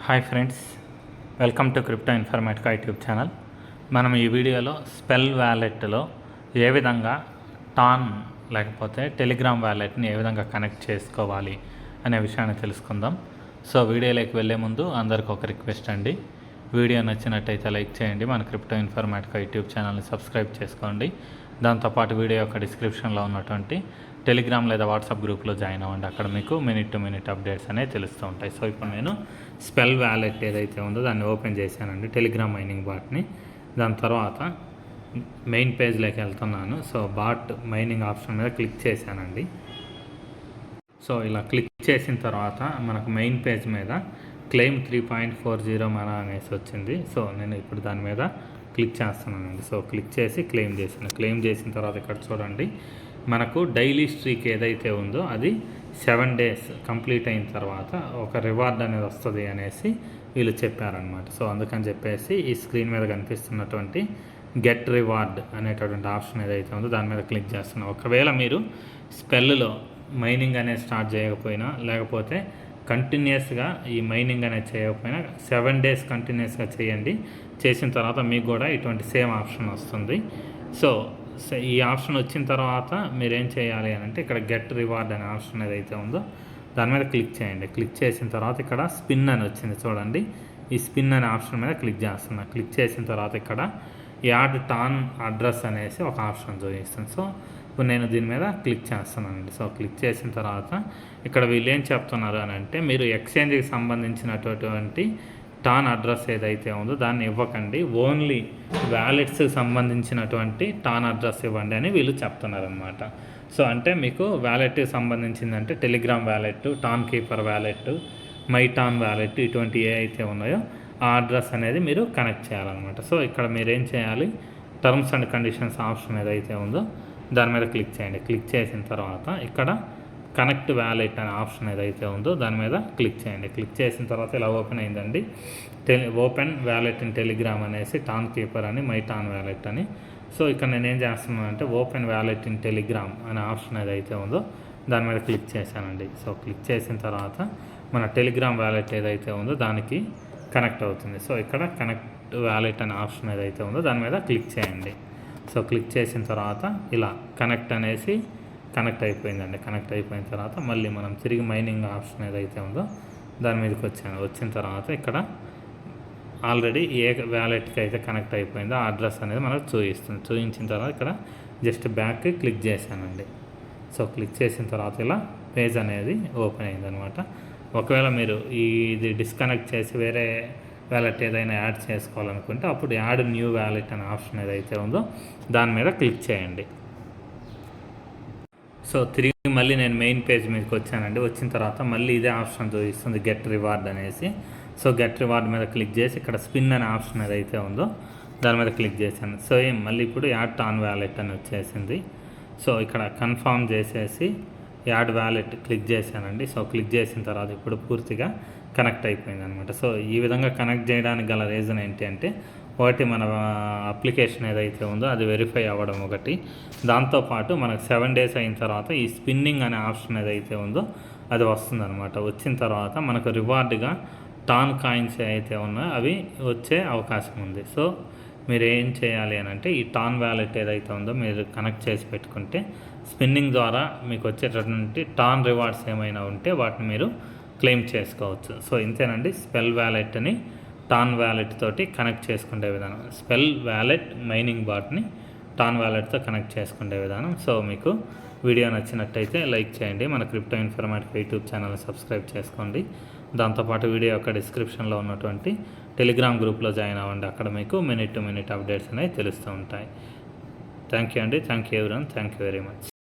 Hi friends, welcome to crypto Informatica YouTube channel. మనం ఈ వీడియోలో స్పెల్ వ్యాలెట్లో ఏ విధంగా టాన్ లేకపోతే టెలిగ్రామ్ వ్యాలెట్ని ఏ విధంగా కనెక్ట్ చేసుకోవాలి అనే విషయాన్ని తెలుసుకుందాం. సో వీడియోలోకి వెళ్ళే ముందు అందరికి ఒక రిక్వెస్ట్ అండి, వీడియో నచ్చినట్టయితే లైక్ చేయండి, మన క్రిప్టో ఇన్ఫర్మేటికా యూట్యూబ్ ఛానల్ని సబ్స్క్రైబ్ చేసుకోండి. దాంతోపాటు వీడియో యొక్క డిస్క్రిప్షన్లో ఉన్నటువంటి టెలిగ్రామ్ లేదా వాట్సాప్ గ్రూప్లో జాయిన్ అవ్వండి. అక్కడ మీకు మినిట్ టు మినిట్ అప్డేట్స్ అనేవి తెలుస్తూ ఉంటాయి. సో ఇప్పుడు నేను స్పెల్ వ్యాలెట్ ఏదైతే ఉందో దాన్ని ఓపెన్ చేశానండి, టెలిగ్రామ్ మైనింగ్ బాట్ని. దాని తర్వాత మెయిన్ పేజ్లోకి వెళ్తున్నాను. సో బాట్ మైనింగ్ ఆప్షన్ మీద క్లిక్ చేశానండి. సో ఇలా క్లిక్ చేసిన తర్వాత మనకు మెయిన్ పేజ్ మీద క్లెయిమ్ 3.40 మన అనేసి వచ్చింది. సో నేను ఇప్పుడు దాని మీద క్లిక్ చేస్తున్నానండి. సో క్లిక్ చేసి క్లెయిమ్ చేసిన తర్వాత ఇక్కడ చూడండి, మనకు డైలీ స్ట్రీక్ ఏదైతే ఉందో అది 7 days కంప్లీట్ అయిన తర్వాత ఒక రివార్డ్ అనేది వస్తుంది అనేసి వీళ్ళు చెప్పారనమాట. సో అందుకని చెప్పేసి ఈ స్క్రీన్ మీద కనిపిస్తున్నటువంటి గెట్ రివార్డ్ అనేటటువంటి ఆప్షన్ ఏదైతే ఉందో దాని మీద క్లిక్ చేస్తున్నాం. ఒకవేళ మీరు స్పెల్లో మైనింగ్ అనేది స్టార్ట్ చేయకపోయినా, లేకపోతే కంటిన్యూస్గా ఈ మైనింగ్ అనేది చేయకపోయినా 7 days కంటిన్యూస్గా చేయండి. చేసిన తర్వాత మీకు కూడా ఇటువంటి సేమ్ ఆప్షన్ వస్తుంది. సో ఈ ఆప్షన్ వచ్చిన తర్వాత మీరు ఏం చేయాలి అని అంటే, ఇక్కడ గెట్ రివార్డ్ అనే ఆప్షన్ ఏదైతే ఉందో దాని మీద క్లిక్ చేయండి. క్లిక్ చేసిన తర్వాత ఇక్కడ స్పిన్ అని వచ్చింది చూడండి, ఈ స్పిన్ అనే ఆప్షన్ మీద క్లిక్ చేస్తున్నా. క్లిక్ చేసిన తర్వాత ఇక్కడ యాడ్ టాన్ అడ్రస్ అనేసి ఒక ఆప్షన్ చూపిస్తుంది. సో ఇప్పుడు నేను దీని మీద క్లిక్ చేస్తున్నానండి. సో క్లిక్ చేసిన తర్వాత ఇక్కడ వీళ్ళు ఏం చెప్తున్నారు అని అంటే, మీరు ఎక్స్చేంజ్కి సంబంధించినటువంటి టాన్ అడ్రస్ ఏదైతే ఉందో దాన్ని ఇవ్వకండి, ఓన్లీ వ్యాలెట్స్కి సంబంధించినటువంటి టాన్ అడ్రస్ ఇవ్వండి అని వీళ్ళు చెప్తున్నారనమాట. సో అంటే మీకు వ్యాలెట్కి సంబంధించిందంటే Telegram wallet, Tonkeeper wallet, my Ton wallet, ఇటువంటి ఏ అయితే ఉన్నాయో ఆ అడ్రస్ అనేది మీరు కనెక్ట్ చేయాలన్నమాట. సో ఇక్కడ మీరు ఏం చేయాలి, టర్మ్స్ అండ్ కండిషన్స్ ఆప్షన్ ఏదైతే ఉందో దాని మీద క్లిక్ చేయండి. క్లిక్ చేసిన తర్వాత ఇక్కడ కనెక్ట్ వ్యాలెట్ అనే ఆప్షన్ ఏదైతే ఉందో దాని మీద క్లిక్ చేయండి. క్లిక్ చేసిన తర్వాత ఇలా ఓపెన్ అయిందండి, ఓపెన్ వ్యాలెట్ ఇన్ టెలిగ్రామ్ అనేసి టాన్ కీపర్ అని, మై టాన్ వ్యాలెట్ అని. సో ఇక్కడ నేను ఏం చేస్తున్నాను అంటే, ఓపెన్ వ్యాలెట్ ఇన్ టెలిగ్రామ్ అనే ఆప్షన్ ఏదైతే ఉందో దాని మీద క్లిక్ చేశానండి. సో క్లిక్ చేసిన తర్వాత మన టెలిగ్రామ్ వ్యాలెట్ ఏదైతే ఉందో దానికి కనెక్ట్ అవుతుంది. సో ఇక్కడ కనెక్ట్ వ్యాలెట్ అనే ఆప్షన్ ఏదైతే ఉందో దాని మీద క్లిక్ చేయండి. సో క్లిక్ చేసిన తర్వాత ఇలా కనెక్ట్ అనేసి కనెక్ట్ అయిపోయిందండి. కనెక్ట్ అయిపోయిన తర్వాత మళ్ళీ మనం తిరిగి మైనింగ్ ఆప్షన్ ఏదైతే ఉందో దాని మీదకి వచ్చిన తర్వాత ఇక్కడ ఆల్రెడీ ఏ వ్యాలెట్కి అయితే కనెక్ట్ అయిపోయిందో ఆ అడ్రస్ అనేది మనకు చూపిస్తుంది. చూపించిన తర్వాత ఇక్కడ జస్ట్ బ్యాక్కి క్లిక్ చేశానండి. సో క్లిక్ చేసిన తర్వాత ఇలా పేజ్ అనేది ఓపెన్ అయిందనమాట. ఒకవేళ మీరు ఇది డిస్కనెక్ట్ చేసి వేరే వ్యాలెట్ ఏదైనా యాడ్ చేసుకోవాలనుకుంటే అప్పుడు యాడ్ న్యూ వ్యాలెట్ అనే ఆప్షన్ ఏదైతే ఉందో దాని మీద క్లిక్ చేయండి. సో తిరిగి మళ్ళీ నేను మెయిన్ పేజ్ మీదకి వచ్చానండి. వచ్చిన తర్వాత మళ్ళీ ఇదే ఆప్షన్ చూపిస్తుంది, గెట్ రివార్డ్ అనేసి. సో గెట్ రివార్డ్ మీద క్లిక్ చేసి ఇక్కడ స్పిన్ అనే ఆప్షన్ ఏదైతే ఉందో దాని మీద క్లిక్ చేశాను. సో మళ్ళీ ఇప్పుడు యాడ్ టాన్ వ్యాలెట్ అని వచ్చేసింది. సో ఇక్కడ కన్ఫర్మ్ చేసేసి యాడ్ వ్యాలెట్ క్లిక్ చేశానండి. సో క్లిక్ చేసిన తర్వాత ఇప్పుడు పూర్తిగా కనెక్ట్ అయిపోయింది అనమాట. సో ఈ విధంగా కనెక్ట్ చేయడానికి గల రీజన్ ఏంటి అంటే, ఒకటి మన అప్లికేషన్ ఏదైతే ఉందో అది వెరిఫై అవ్వడం ఒకటి, దాంతోపాటు మనకు 7 days అయిన తర్వాత ఈ స్పిన్నింగ్ అనే ఆప్షన్ ఏదైతే ఉందో అది వస్తుందన్నమాట. వచ్చిన తర్వాత మనకు రివార్డ్గా టాన్ కాయిన్స్ ఏవైతే ఉన్నాయో అవి వచ్చే అవకాశం ఉంది. సో మీరు ఏం చేయాలి అని అంటే, ఈ టాన్ వ్యాలెట్ ఏదైతే ఉందో మీరు కనెక్ట్ చేసి పెట్టుకుంటే స్పిన్నింగ్ ద్వారా మీకు వచ్చేటటువంటి టాన్ రివార్డ్స్ ఏమైనా ఉంటే వాటిని మీరు క్లెయిమ్ చేసుకోవచ్చు. సో ఇంతేనండి, స్పెల్ వ్యాలెట్ని టాన్ వ్యాలెట్ తోటి కనెక్ట్ చేసుకునే విధానం. స్పెల్ వ్యాలెట్ మైనింగ్ బాట్ని టాన్ వ్యాలెట్తో కనెక్ట్ చేసుకునే విధానం. సో మీకు వీడియో నచ్చినట్టయితే లైక్ చేయండి, మన క్రిప్టో ఇన్ఫర్మేటికా యూట్యూబ్ ఛానల్ని సబ్స్క్రైబ్ చేసుకోండి. దాంతోపాటు వీడియో యొక్క డిస్క్రిప్షన్లో ఉన్నటువంటి టెలిగ్రామ్ గ్రూప్లో జాయిన్ అవ్వండి. అక్కడ మీకు మినిట్ టు మినిట్ అప్డేట్స్ అనేవి తెలుస్తూ ఉంటాయి. థ్యాంక్ యూ అండి, thank you everyone, thank you very much.